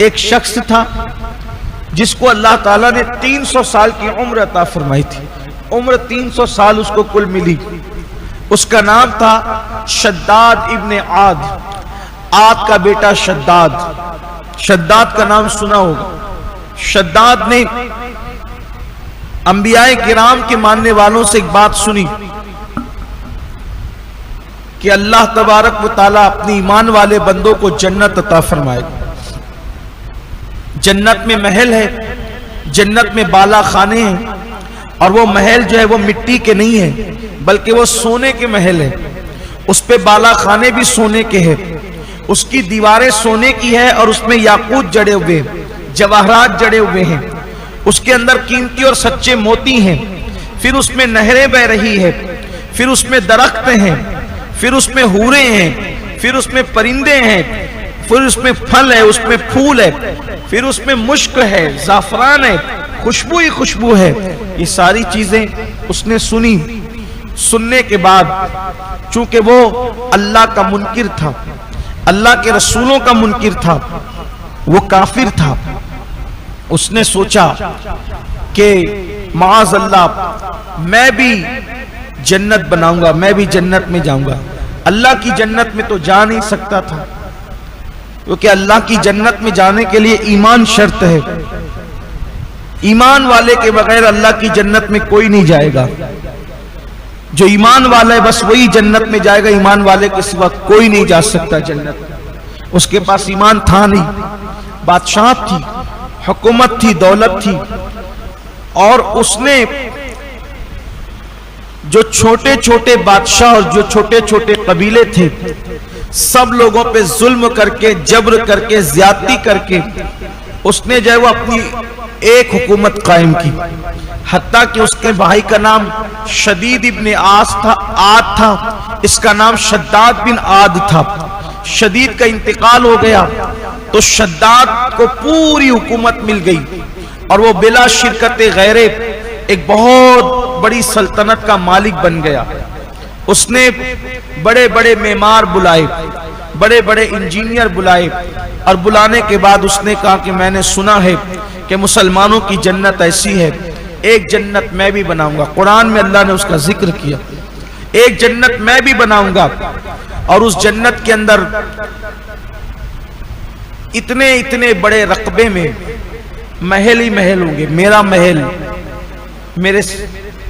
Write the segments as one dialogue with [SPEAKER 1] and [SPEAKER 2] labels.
[SPEAKER 1] एक शख्स था जिसको अल्लाह ताला ने 300 साल की उम्र अता फरमाई थी। उम्र 300 साल उसको कुल मिली। उसका नाम था शद्दाद इब्ने आद। आद का बेटा शद्दाद। शद्दाद का नाम सुना होगा। शद्दाद ने अंबियाए किराम के मानने वालों से एक बात सुनी कि अल्लाह तबारक व तआला अपने ईमान वाले बंदों को जन्नत अता फरमाएगा। जन्नत में महल है, जन्नत में बाला खाने हैं, और वो महल जो है वो मिट्टी के नहीं है बल्कि वो सोने के महल है। उस पे बाला खाने भी सोने के हैं, उसकी दीवारें सोने की है और उसमें याकूत जड़े हुए हैं, जवाहरात जड़े हुए हैं, उसके अंदर कीमती और सच्चे मोती हैं। फिर उसमें नहरें बह रही है, फिर उसमें दरख्त हैं, फिर उसमें हूरें हैं, फिर उसमें परिंदे हैं, फिर उसमें फल है, उसमें फूल है, फिर उसमें मुश्क है, जाफरान है, खुशबू ही खुशबू है। ये सारी चीजें उसने सुनी। सुनने के बाद चूंकि वो अल्लाह का मुनकिर था, अल्लाह के रसूलों का मुनकिर था, वो काफिर था, उसने सोचा कि माज़ अल्लाह मैं भी जन्नत बनाऊंगा, मैं भी जन्नत में जाऊंगा। अल्लाह की जन्नत में तो जा नहीं सकता था क्योंकि अल्लाह की जन्नत में जाने के लिए ईमान शर्त है। ईमान वाले के बगैर अल्लाह की जन्नत में कोई नहीं जाएगा। जो ईमान वाला है बस वही जन्नत में जाएगा, ईमान वाले के सिवा कोई नहीं जा सकता जन्नत में। उसके पास ईमान था नहीं, बादशाह थी, हुकूमत थी, दौलत थी, और उसने जो छोटे छोटे बादशाह और जो छोटे छोटे कबीले थे सब लोगों पे जुल्म करके, जबर करके, ज्यादती करके उसने जो है वो अपनी एक हुकूमत कायम की। हत्ता कि उसके भाई का नाम शदीद इब्ने आद था, इसका नाम शद्दाद बिन आद था। शदीद का इंतकाल हो गया तो शद्दाद को पूरी हुकूमत मिल गई और वो बिला शिरकत गैरे एक बहुत बड़ी सल्तनत का मालिक बन गया। उसने बड़े बड़े मेमार बुलाए, बड़े बड़े इंजीनियर बुलाए, और बुलाने के बाद उसने कहा कि मैंने सुना है कि मुसलमानों की जन्नत ऐसी है, एक जन्नत मैं भी बनाऊंगा। कुरान में अल्लाह ने उसका जिक्र किया, एक जन्नत मैं भी बनाऊंगा, और उस जन्नत के अंदर इतने इतने बड़े रकबे में महल ही महल होंगे। मेरा महल,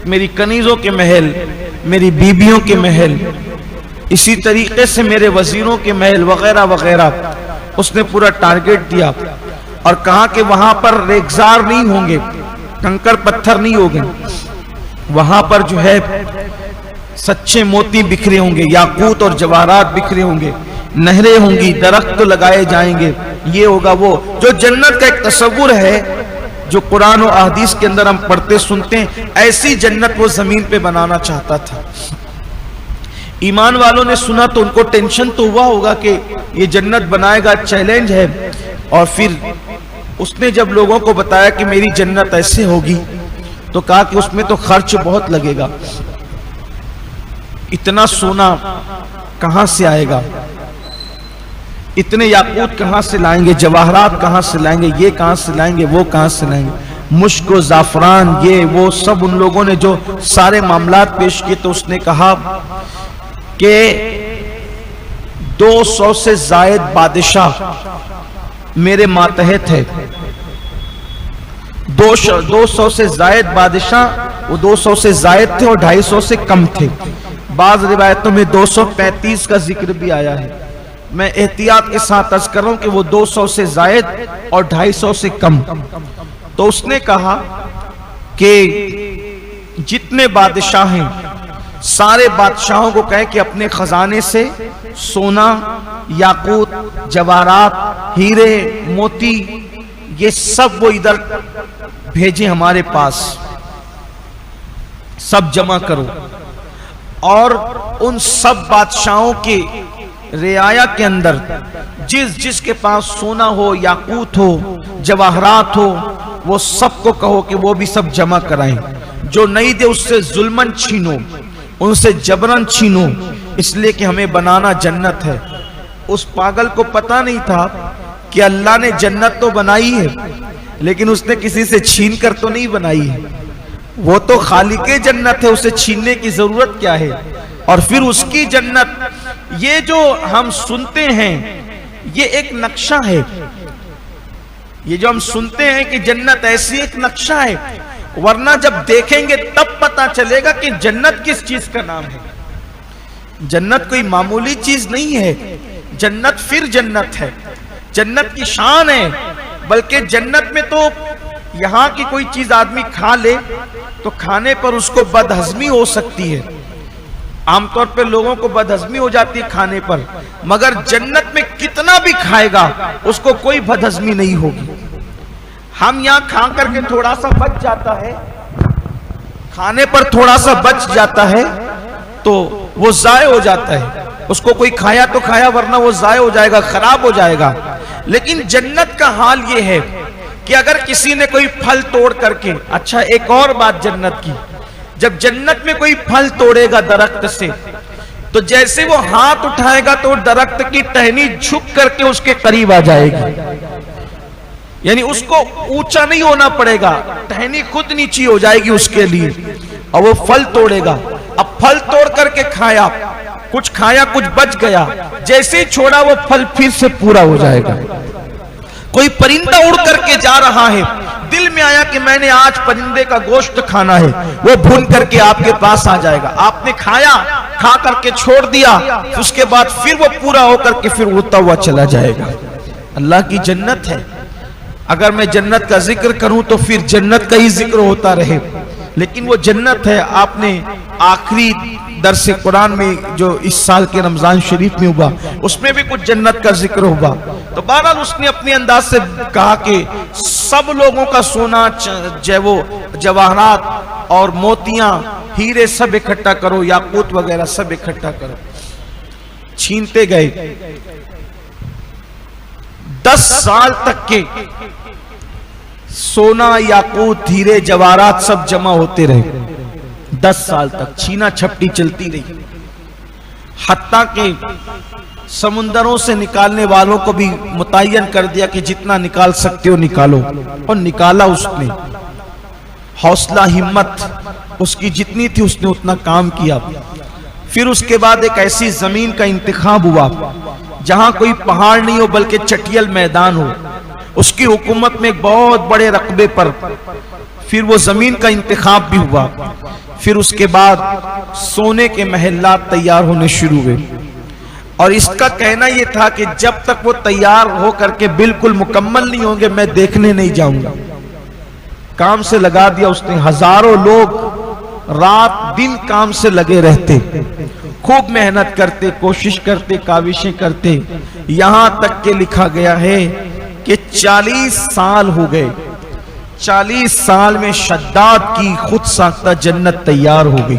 [SPEAKER 1] मेरी कनीजों के महल, मेरी बीबियों के महल, इसी तरीके से मेरे वजीरों के महल वगैरह वगैरह। उसने पूरा टारगेट दिया और कहा कि वहां पर रेगजार नहीं होंगे, कंकर पत्थर नहीं होंगे, वहां पर जो है सच्चे मोती बिखरे होंगे, याकूत और जवाहरात बिखरे होंगे, नहरें होंगी, दरख्त लगाए जाएंगे। ये होगा वो जो जन्नत का एक तस्वुर है जो कुरान और अहदीस के अंदर हम पढ़ते सुनते हैं। ऐसी जन्नत वो जमीन पे बनाना चाहता था। ईमान वालों ने सुना तो उनको टेंशन तो हुआ होगा कि ये जन्नत बनाएगा, चैलेंज है। और फिर उसने जब लोगों को बताया कि मेरी जन्नत ऐसे होगी तो कहा कि उसमें तो खर्च बहुत लगेगा, इतना सोना कहां से आएगा, इतने याकूत कहां से लाएंगे, जवाहरात कहां से लाएंगे, ये कहां से लाएंगे, वो कहां से लाएंगे, मुश्क और जाफरान, ये वो सब। उन लोगों ने जो सारे मामलात पेश किए तो उसने कहा कि 200 से जायद बादशाह मेरे मातहत है। 200 से जायद बादशाह, वो 200 से जायद थे और 250 से कम थे। बाज रिवायतों में 235 का जिक्र भी आया है। मैं एहतियात के साथ अर्ज कर रहा हूं कि वो 200 से जायद और 250 से कम। तो उसने कहा कि जितने बादशाह हैं सारे बादशाहों को कहे कि अपने खजाने से सोना, याकूत, जवाहरात, हीरे, मोती, ये सब वो इधर भेजे हमारे पास, सब जमा करो। और उन सब बादशाहों के रियाया के अंदर जिस जिसके पास सोना हो, याकूत हो, जवाहरात हो, वो सबको कहो कि वो भी सब जमा कराएं। जो नहीं दे उससे जुल्मन छीनो, उनसे जबरन छीनो, इसलिए कि हमें बनाना जन्नत है। उस पागल को पता नहीं था कि अल्लाह ने जन्नत तो बनाई है, लेकिन उसने किसी से छीन कर तो नहीं बनाई है। वो तो खालिके जन्नत है, उसे छीनने की जरूरत क्या है। और फिर उसकी जन्नत, ये जो हम सुनते हैं ये एक नक्शा है। ये जो हम सुनते हैं कि जन्नत ऐसी एक नक्शा है, वरना जब देखेंगे तब पता चलेगा कि जन्नत किस चीज का नाम है। जन्नत कोई मामूली चीज नहीं है, जन्नत फिर जन्नत है, जन्नत की शान है। बल्कि जन्नत में तो यहां की कोई चीज आदमी खा ले तो खाने पर उसको बदहजमी हो सकती है। आमतौर पर लोगों को बदहजमी हो जाती है खाने पर, मगर जन्नत में कितना भी खाएगा उसको कोई बदहजमी नहीं होगी। हम यहां खा करके थोड़ा सा बच जाता है, खाने पर थोड़ा सा बच जाता है तो वो जाय हो जाता है। उसको कोई खाया तो खाया, वरना वो जाय हो जाएगा, खराब हो जाएगा। लेकिन जन्नत का हाल ये है कि अगर किसी ने कोई फल तोड़ करके, अच्छा एक और बात जन्नत की, जब जन्नत में कोई फल तोड़ेगा दरख्त से, तो जैसे वो हाथ उठाएगा तो दरख्त की टहनी झुक करके उसके करीब आ जाएगी। यानी उसको ऊंचा नहीं होना पड़ेगा, टहनी खुद नीची हो जाएगी उसके लिए, और वो फल तोड़ेगा। अब फल तोड़ करके खाया, कुछ खाया कुछ बच गया, जैसे ही छोड़ा वो फल फिर से पूरा हो जाएगा। कोई परिंदा उड़ करके जा रहा है, दिल में आया कि मैंने आज परिंदे का गोश्त खाना है, वो भून करके आपके पास आ जाएगा। आपने खाया, खा करके छोड़ दिया, उसके बाद फिर वो पूरा होकर के फिर उड़ता हुआ चला जाएगा। अल्लाह की जन्नत है। अगर मैं जन्नत का जिक्र करूं तो फिर जन्नत का ही जिक्र होता रहे, लेकिन वो जन्नत है। आपने आखिरी दर्स कुरान में जो इस साल के रमजान शरीफ में हुआ, उसमें भी कुछ जन्नत का जिक्र हुआ। तो बहरहाल उसने अपने अंदाज से कहा कि सब लोगों का सोना, वो जवाहरात और मोतियां, हीरे सब इकट्ठा करो, याकूत वगैरह सब इकट्ठा करो। छीनते गए। 10 साल तक के सोना, याकूत, हीरे, जवाहरात सब जमा होते रहे। 10 साल तक छीना छपटी चलती रही। हत्ता के समुंदरों से निकालने वालों को भी मुतय्यन कर दिया कि जितना निकाल सकते हो निकालो, और निकाला उसने। हौसला हिम्मत उसकी जितनी थी उसने उतना काम किया। फिर उसके बाद एक ऐसी जमीन का इंतखाब हुआ जहां कोई पहाड़ नहीं हो बल्कि चटियल मैदान हो। उसकी हुकूमत में एक बहुत बड़े रकबे पर फिर वो जमीन का इंतखाब भी हुआ। फिर उसके बाद सोने के महल्लात तैयार होने शुरू हुए, और इसका कहना यह था कि जब तक वो तैयार हो करके बिल्कुल मुकम्मल नहीं होंगे मैं देखने नहीं जाऊंगा। काम से लगा दिया उसने। हजारों लोग रात दिन काम से लगे रहते, खूब मेहनत करते, कोशिश करते, काविशें करते। यहां तक के लिखा गया है कि 40 साल हो गए। 40 साल में शद्दाद की खुद साख्ता जन्नत तैयार हो गई।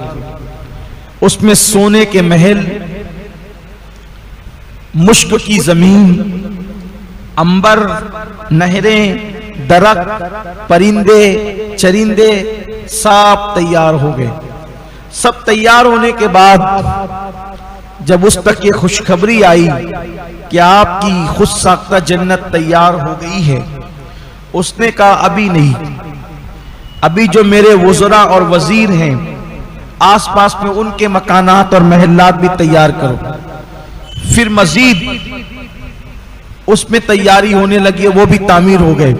[SPEAKER 1] उसमें सोने के महल, मुश्क की जमीन, अंबर, नहरें, दरख्त, परिंदे, चरिंदे सब तैयार हो गए। सब तैयार होने के बाद जब उस तक ये खुशखबरी आई कि आपकी खुद साख्ता जन्नत तैयार हो गई है, उसने कहा अभी नहीं, अभी जो मेरे वज़रा और वजीर हैं आसपास में उनके मकानात और महल्लात भी तैयार करो। फिर मजीद उसमें तैयारी होने लगी, वो भी तामीर हो गए।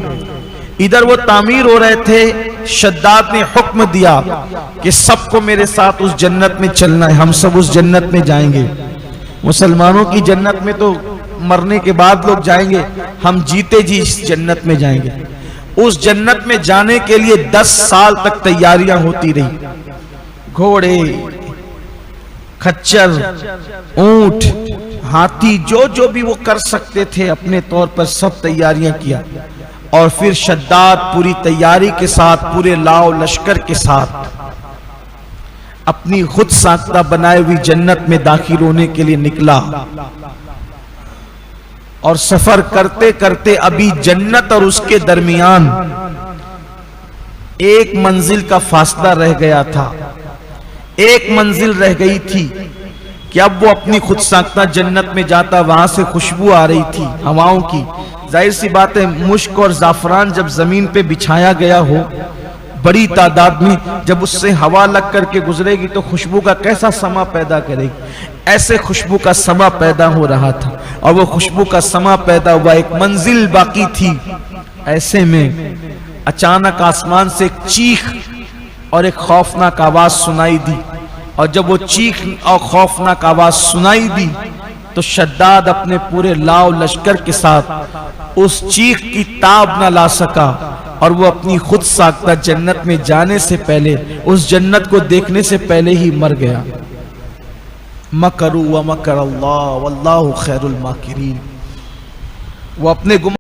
[SPEAKER 1] इधर वो तामीर हो रहे थे, शद्दाद ने हुक्म दिया कि सबको मेरे साथ उस जन्नत में चलना है, हम सब उस जन्नत में जाएंगे। मुसलमानों की जन्नत में तो मरने के बाद लोग जाएंगे, हम जीते जी इस जन्नत में जाएंगे। उस जन्नत में जाने के लिए 10 साल तक तैयारियां होती रही। घोड़े, खच्चर, ऊंट, हाथी, जो जो भी वो कर सकते थे अपने तौर पर सब तैयारियां किया। और फिर शद्दाद पूरी तैयारी के साथ, पूरे लाव लश्कर के साथ अपनी खुद साख्ता बनाई हुई जन्नत में दाखिल होने के लिए निकला। और सफर करते करते अभी जन्नत और उसके दरमियान एक मंजिल का फासला रह गया था। एक मंजिल रह गई थी कि अब वो अपनी खुद साख्ता जन्नत में जाता। वहां से खुशबू आ रही थी हवाओं की, जाहिर सी बात है, मुश्क और जाफरान जब जमीन पे बिछाया गया हो बड़ी तादाद में, जब उससे हवा लग करके गुजरेगी तो खुशबू का कैसा समा पैदा करेगी। ऐसे खुशबू का समा पैदा हो रहा था और वो खुशबू का समा पैदा हुआ, एक मंजिल बाकी थी। ऐसे में अचानक आसमान से एक चीख और एक खौफनाक आवाज सुनाई दी, और जब वो चीख और खौफनाक आवाज सुनाई दी तो शद्दाद अपने पूरे लाव लश्कर के साथ उस चीख की ताब न ला सका और वो अपनी खुद साख्ता जन्नत में जाने से पहले, उस जन्नत को देखने से पहले ही मर गया। मकरू व मकर अल्लाह वल्लाहु खैरुल माकिरीन। वो अपने